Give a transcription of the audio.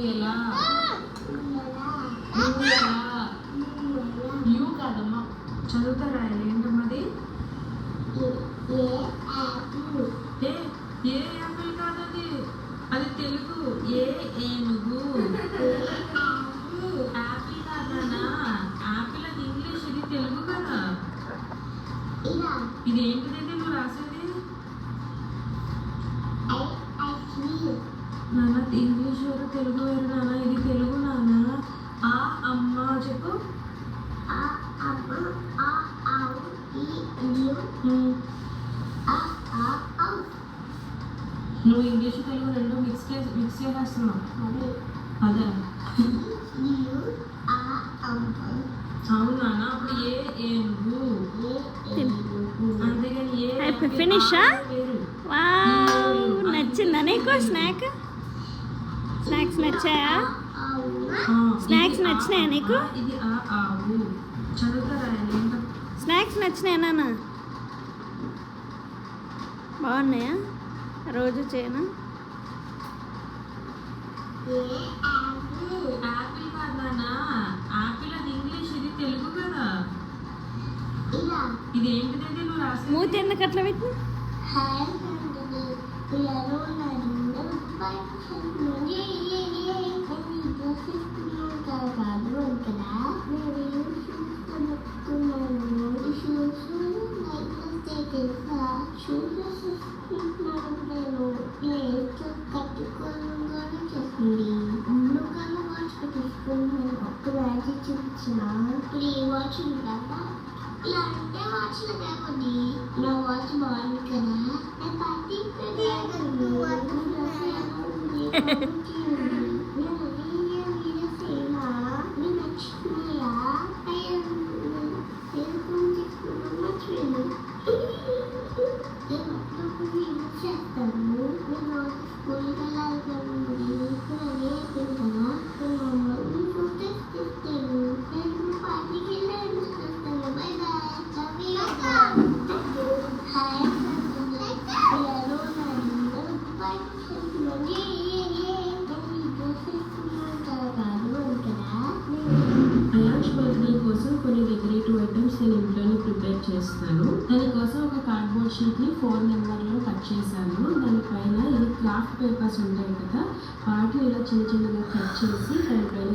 ఊయలా you కాదమ్మా చదువుతారా ఏంటమ్మది ఏ Apple కాదది అది తెలుగు ఏ ఏనుగు యాపిల్ కాదనా యాపిల్ అది ఇంగ్లీష్ ఇది తెలుగు కదా ఇది ఏంటిది నువ్వు రాసేది నాన్న ఇంగ్లీష్ వేరు తెలుగు వేరు నాన్న ఇది తెలుగు నాన్న ఆ అమ్మ చెప్పు నువ్వు ఇంగ్లీష్ తెలుగు రెండు మిక్స్ చేసేస్తున్నావు అదే అవును నాన్న అప్పుడు ఏ ఏనుగు అంతేగాని ఏ ఫినిషా నచ్చిందా నీకు స్నాక్స్ నచ్చాయా స్నాక్స్ నచ్చినాయా నీకు ఇది ఆవు చదువుతారా స్నాక్స్ నచ్చినాయా నాన్న బాగున్నాయా రోజు చేయనా యాపిల్ కాదా యాపిల్ అది ఇంగ్లీష్ ఇది తెలుగు కదా ఇది ఏంటిది నువ్వు రాసి మూతి ఎందుకు అట్లా పెట్టినా చూపించిన ఇప్పుడు ఈ వాచ్ ఉందా ఇలా అంటే వాచ్లు కాకుండా నా వాచ్ బాగుంది కదా నేను పార్టీ కొన్ని డెకరేటివ్ ఐటమ్స్ నేను ఇంట్లోనే ప్రిపేర్ చేస్తాను. దానికోసం ఒక కార్డ్బోర్డ్ షీట్ని 4 నెంబర్లో కట్ చేశాను. దానిపైన ఇది క్రాఫ్ట్ పేపర్స్ ఉంటాయి కదా, వాటిని ఇలా చిన్న చిన్నగా కట్ చేసి దానిపైన